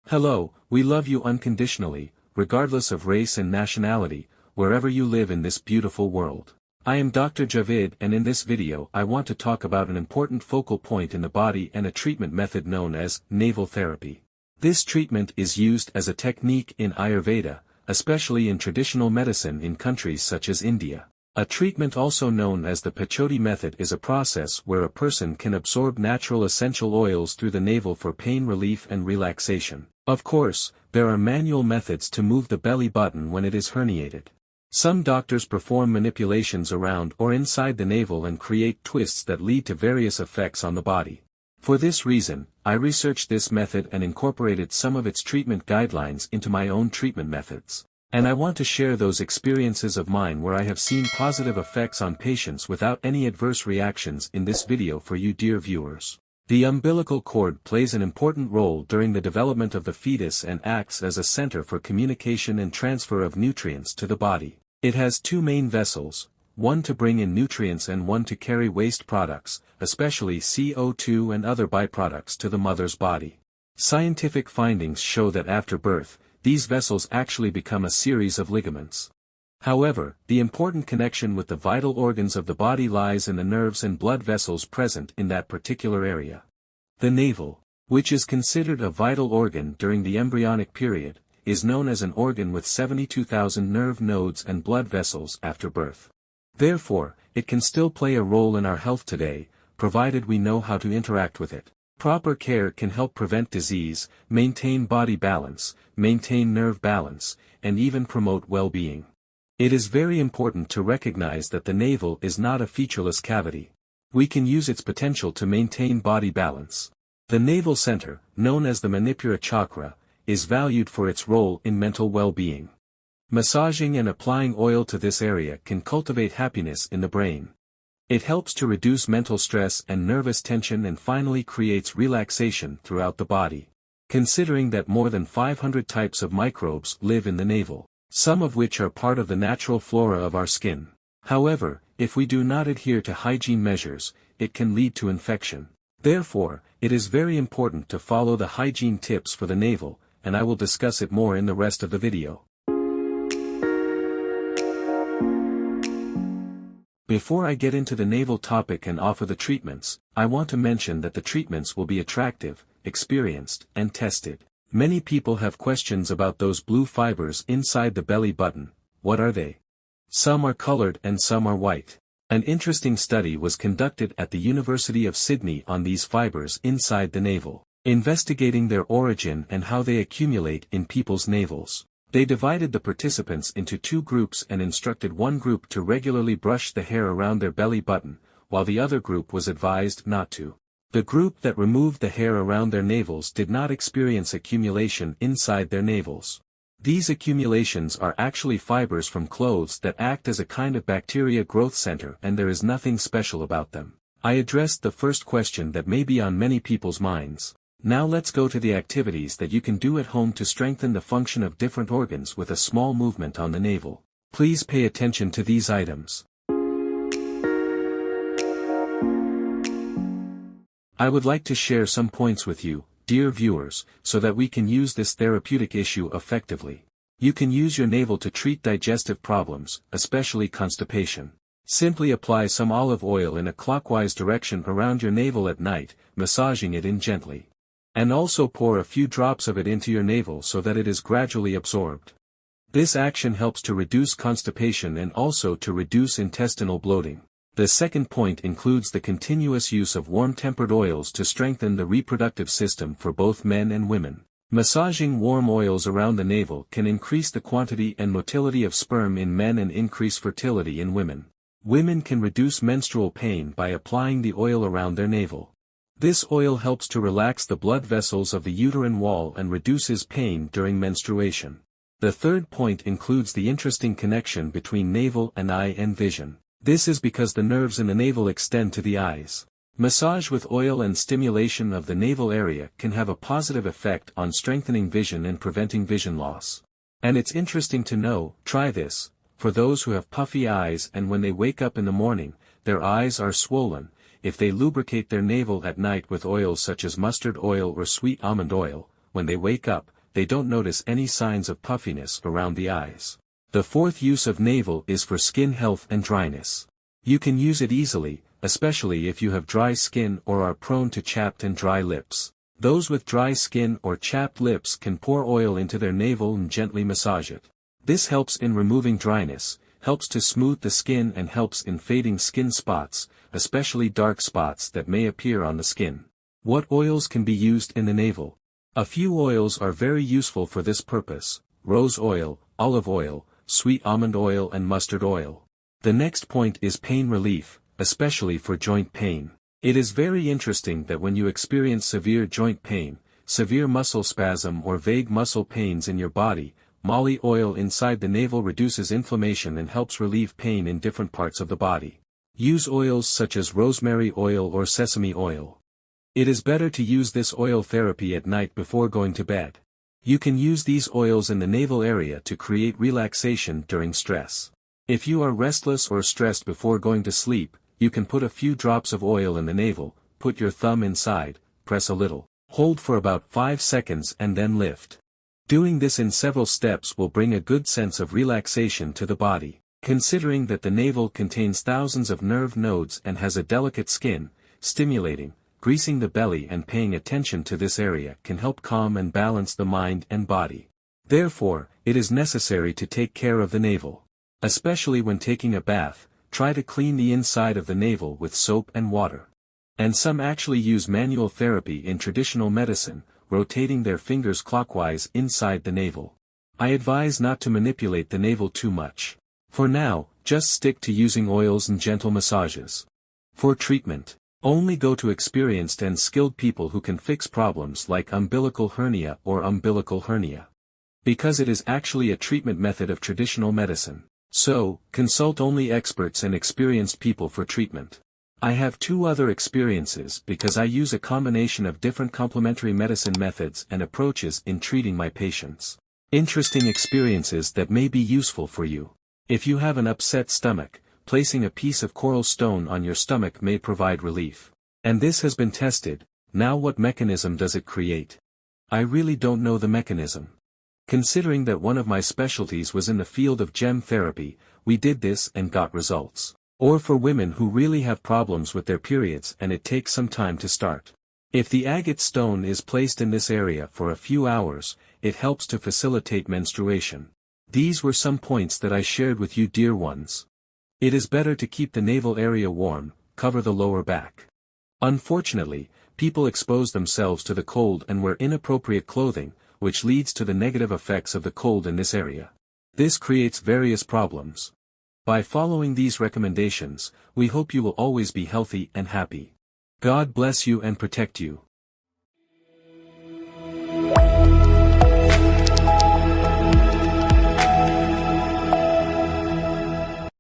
Hello, we love you unconditionally, regardless of race and nationality, wherever you live in this beautiful world. I am Dr. Javid, and in this video I want to talk about an important focal point in the body and a treatment method known as navel therapy. This treatment is used as a technique in Ayurveda, especially in traditional medicine in countries such as India. A treatment also known as the Pachodi method is a process where a person can absorb natural essential oils through the navel for pain relief and relaxation. Of course, there are manual methods to move the belly button when it is herniated. Some doctors perform manipulations around or inside the navel and create twists that lead to various effects on the body. For this reason, I researched this method and incorporated some of its treatment guidelines into my own treatment methods. And I want to share those experiences of mine where I have seen positive effects on patients without any adverse reactions in this video for you dear viewers. The umbilical cord plays an important role during the development of the fetus and acts as a center for communication and transfer of nutrients to the body. It has two main vessels, one to bring in nutrients and one to carry waste products, especially CO2 and other byproducts to the mother's body. Scientific findings show that after birth, these vessels actually become a series of ligaments. However, the important connection with the vital organs of the body lies in the nerves and blood vessels present in that particular area. The navel, which is considered a vital organ during the embryonic period, is known as an organ with 72,000 nerve nodes and blood vessels after birth. Therefore, it can still play a role in our health today, provided we know how to interact with it. Proper care can help prevent disease, maintain body balance, maintain nerve balance, and even promote well-being. It is very important to recognize that the navel is not a featureless cavity. We can use its potential to maintain body balance. The navel center, known as the Manipura chakra, is valued for its role in mental well-being. Massaging and applying oil to this area can cultivate happiness in the brain. It helps to reduce mental stress and nervous tension and finally creates relaxation throughout the body. Considering that more than 500 types of microbes live in the navel, some of which are part of the natural flora of our skin. However, if we do not adhere to hygiene measures, it can lead to infection. Therefore, it is very important to follow the hygiene tips for the navel, and I will discuss it more in the rest of the video. Before I get into the navel topic and offer the treatments, I want to mention that the treatments will be attractive, experienced, and tested. Many people have questions about those blue fibers inside the belly button. What are they? Some are colored and some are white. An interesting study was conducted at the University of Sydney on these fibers inside the navel, investigating their origin and how they accumulate in people's navels. They divided the participants into two groups and instructed one group to regularly brush the hair around their belly button, while the other group was advised not to. The group that removed the hair around their navels did not experience accumulation inside their navels. These accumulations are actually fibers from clothes that act as a kind of bacteria growth center, and there is nothing special about them. I addressed the first question that may be on many people's minds. Now let's go to the activities that you can do at home to strengthen the function of different organs with a small movement on the navel. Please pay attention to these items. I would like to share some points with you, dear viewers, so that we can use this therapeutic issue effectively. You can use your navel to treat digestive problems, especially constipation. Simply apply some olive oil in a clockwise direction around your navel at night, massaging it in gently. And also pour a few drops of it into your navel so that it is gradually absorbed. This action helps to reduce constipation and also to reduce intestinal bloating. The second point includes the continuous use of warm-tempered oils to strengthen the reproductive system for both men and women. Massaging warm oils around the navel can increase the quantity and motility of sperm in men and increase fertility in women. Women can reduce menstrual pain by applying the oil around their navel. This oil helps to relax the blood vessels of the uterine wall and reduces pain during menstruation. The third point includes the interesting connection between navel and eye and vision. This is because the nerves in the navel extend to the eyes. Massage with oil and stimulation of the navel area can have a positive effect on strengthening vision and preventing vision loss. And it's interesting to know, try this, for those who have puffy eyes and when they wake up in the morning, their eyes are swollen. If they lubricate their navel at night with oils such as mustard oil or sweet almond oil, when they wake up, they don't notice any signs of puffiness around the eyes. The fourth use of navel is for skin health and dryness. You can use it easily, especially if you have dry skin or are prone to chapped and dry lips. Those with dry skin or chapped lips can pour oil into their navel and gently massage it. This helps in removing dryness, helps to smooth the skin and helps in fading skin spots, especially dark spots that may appear on the skin. What oils can be used in the navel? A few oils are very useful for this purpose: rose oil, olive oil, sweet almond oil and mustard oil. The next point is pain relief, especially for joint pain. It is very interesting that when you experience severe joint pain, severe muscle spasm or vague muscle pains in your body, molly oil inside the navel reduces inflammation and helps relieve pain in different parts of the body. Use oils such as rosemary oil or sesame oil. It is better to use this oil therapy at night before going to bed. You can use these oils in the navel area to create relaxation during stress. If you are restless or stressed before going to sleep, you can put a few drops of oil in the navel, put your thumb inside, press a little, hold for about 5 seconds and then lift. Doing this in several steps will bring a good sense of relaxation to the body. Considering that the navel contains thousands of nerve nodes and has a delicate skin, stimulating, greasing the belly and paying attention to this area can help calm and balance the mind and body. Therefore, it is necessary to take care of the navel. Especially when taking a bath, try to clean the inside of the navel with soap and water. And some actually use manual therapy in traditional medicine, rotating their fingers clockwise inside the navel. I advise not to manipulate the navel too much. For now, just stick to using oils and gentle massages. For treatment, only go to experienced and skilled people who can fix problems like umbilical hernia or umbilical hernia. Because it is actually a treatment method of traditional medicine. So, consult only experts and experienced people for treatment. I have 2 other experiences because I use a combination of different complementary medicine methods and approaches in treating my patients. Interesting experiences that may be useful for you. If you have an upset stomach, placing a piece of coral stone on your stomach may provide relief. And this has been tested. Now what mechanism does it create? I really don't know the mechanism. Considering that one of my specialties was in the field of gem therapy, we did this and got results. Or for women who really have problems with their periods and it takes some time to start. If the agate stone is placed in this area for a few hours, it helps to facilitate menstruation. These were some points that I shared with you, dear ones. It is better to keep the navel area warm, cover the lower back. Unfortunately, people expose themselves to the cold and wear inappropriate clothing, which leads to the negative effects of the cold in this area. This creates various problems. By following these recommendations, we hope you will always be healthy and happy. God bless you and protect you.